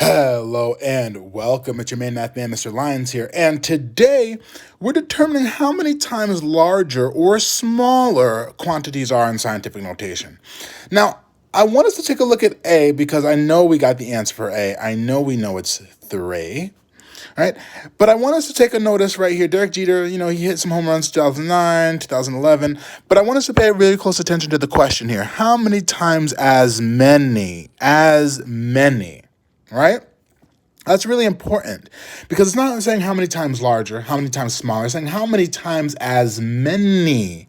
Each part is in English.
Hello and welcome. It's your main math man, Mr. Lyons here. And today we're determining how many times larger or smaller quantities are in scientific notation. Now, I want us to take a look at A because I know we got the answer for A. I know it's 3. Right? But I want us to take a notice right here. Derek Jeter, he hit some home runs 2009, 2011. But I want us to pay really close attention to the question here. How many times as many? As many. Right? That's really important because it's not saying how many times larger, how many times smaller. It's saying how many times as many.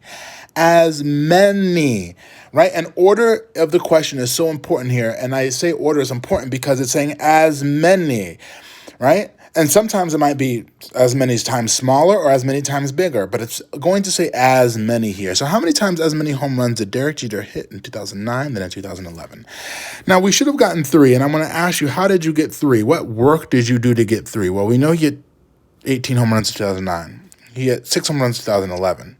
As many. Right? And order of the question is so important here. And I say order is important because it's saying as many. Right? And sometimes it might be as many times smaller or as many times bigger, but it's going to say as many here. So how many times as many home runs did Derek Jeter hit in 2009 than in 2011? Now, we should have gotten 3, and I'm going to ask you, how did you get 3? What work did you do to get 3? Well, we know he hit 18 home runs in 2009. He hit 6 home runs in 2011.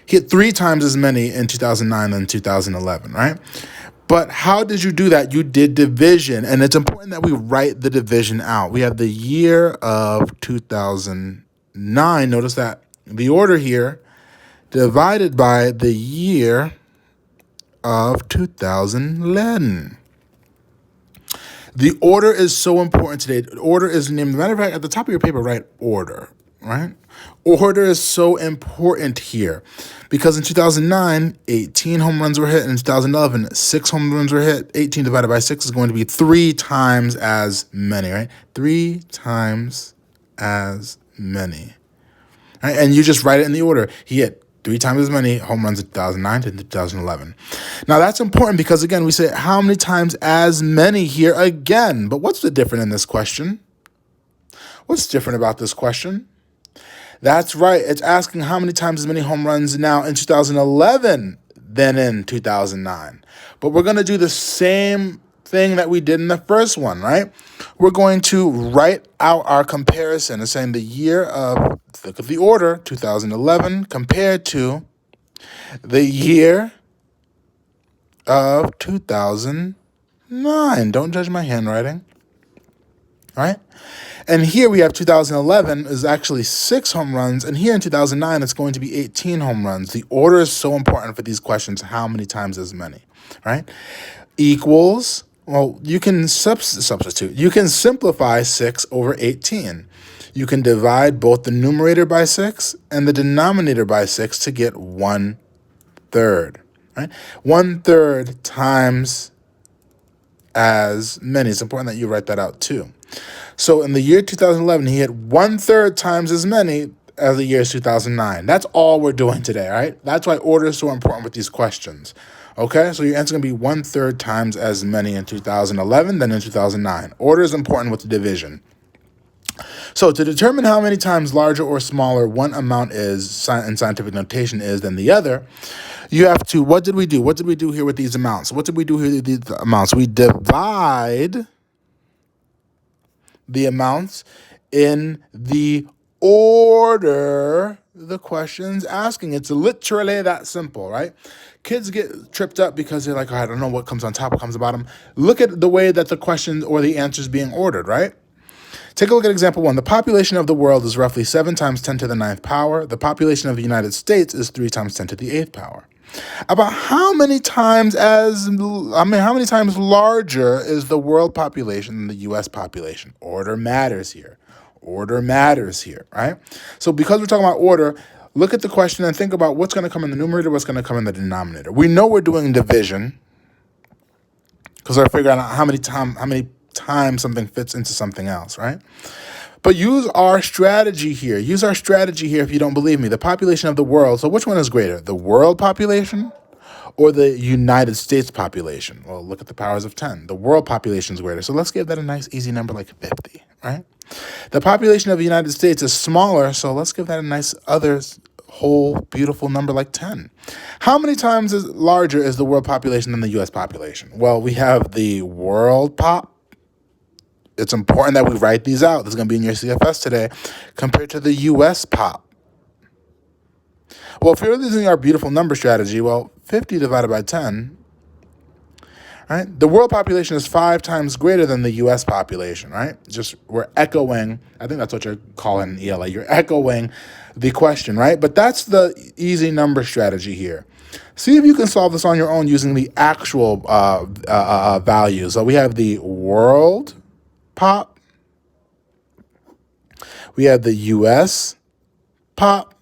He hit 3 times as many in 2009 than 2011, right? But how did you do that? You did division, and it's important that we write the division out. We have the year of 2009. Notice that the order here divided by the year of 2011. The order is so important today. The order is named. As a matter of fact, at the top of your paper, write order, right? Order is so important here because in 2009, 18 home runs were hit. And in 2011, 6 home runs were hit. 18 divided by 6 is going to be 3 times as many, right? 3 times as many. Right? And you just write it in the order. He hit 3 times as many home runs in 2009 to 2011. Now, that's important because, again, we say how many times as many here again. But what's the different in this question? What's different about this question? That's right. It's asking how many times as many home runs now in 2011 than in 2009. But we're going to do the same thing that we did in the first one, right? We're going to write out our comparison. It's saying the year of, look at the order, 2011 compared to the year of 2009. Don't judge my handwriting, right? And here we have 2011 is actually 6 home runs. And here in 2009, it's going to be 18 home runs. The order is so important for these questions. How many times as many, right? Equals, well, you can substitute. You can simplify 6 over 18. You can divide both the numerator by 6 and the denominator by 6 to get 1/3, right? 1/3 times as many. It's important that you write that out too. So in the year 2011, he hit 1/3 times as many as the year 2009. That's all we're doing today, right? That's why order is so important with these questions. Okay, so your answer is going to be 1/3 times as many in 2011 than in 2009. Order is important with the division. So to determine how many times larger or smaller one amount is in scientific notation is than the other, you have to, what did we do? What did we do here with these amounts? What did we do here with these amounts? We divide the amounts in the order the question's asking. It's literally that simple, right? Kids get tripped up because they're like, oh, I don't know what comes on top, what comes on bottom. Look at the way that the question or the answer is being ordered, right? Take a look at example 1. The population of the world is roughly 7 times 10 to the 9th power. The population of the United States is 3 times 10 to the 8th power. About how many times larger is the world population than the U.S. population? Order matters here. Order matters here, right? So because we're talking about order, look at the question and think about what's going to come in the numerator, what's going to come in the denominator. We know we're doing division because we're figuring out how many times something fits into something else, right? But use our strategy here. Use our strategy here if you don't believe me. The population of the world. So which one is greater? The world population or the United States population? Well, look at the powers of 10. The world population is greater. So let's give that a nice easy number like 50, right? The population of the United States is smaller. So let's give that a nice other whole beautiful number like 10. How many times larger is the world population than the U.S. population? Well, we have the world pop. It's important that we write these out. This is going to be in your CFS today compared to the U.S. pop. Well, if you're using our beautiful number strategy, well, 50 divided by 10, right? The world population is 5 times greater than the US population, right? Just we're echoing, I think that's what you're calling ELA. You're echoing the question, right? But that's the easy number strategy here. See if you can solve this on your own using the actual values. So we have the world pop, we have the US pop,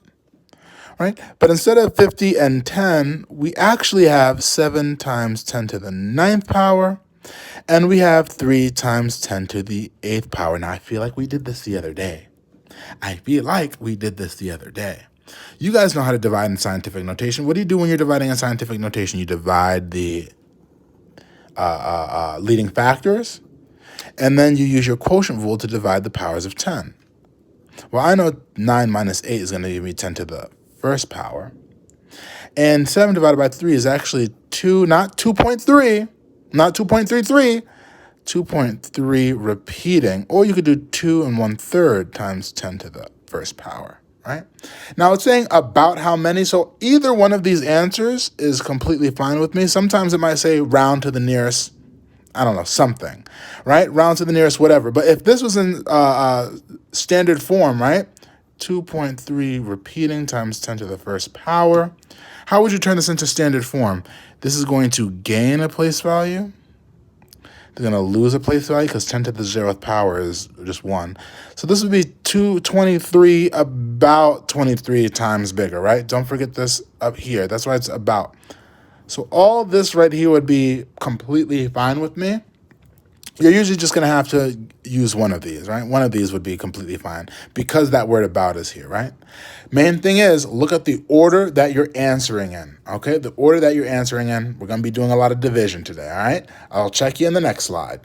right? But instead of 50 and 10, we actually have 7 times 10 to the 9th power, and we have 3 times 10 to the 8th power. Now, I feel like we did this the other day. You guys know how to divide in scientific notation. What do you do when you're dividing in scientific notation? You divide the leading factors, and then you use your quotient rule to divide the powers of 10. Well, I know 9 minus 8 is going to give me 10 to the first power. And 7 divided by 3 is actually 2, not 2.3, not 2.33, 2.3 repeating. Or you could do 2 1/3 times 10 to the first power, right? Now it's saying about how many, so either one of these answers is completely fine with me. Sometimes it might say round to the nearest, I don't know, something, right? Round to the nearest whatever. But if this was in standard form, right? 2.3 repeating times 10 to the first power. How would you turn this into standard form? This is going to gain a place value. They're going to lose a place value because 10 to the 0th power is just 1. So this would be 223, about 23 times bigger, right? Don't forget this up here. That's why it's about. So all this right here would be completely fine with me. You're usually just going to have to use one of these, right? One of these would be completely fine because that word about is here, right? Main thing is look at the order that you're answering in, okay? The order that you're answering in. We're going to be doing a lot of division today, all right? I'll check you in the next slide.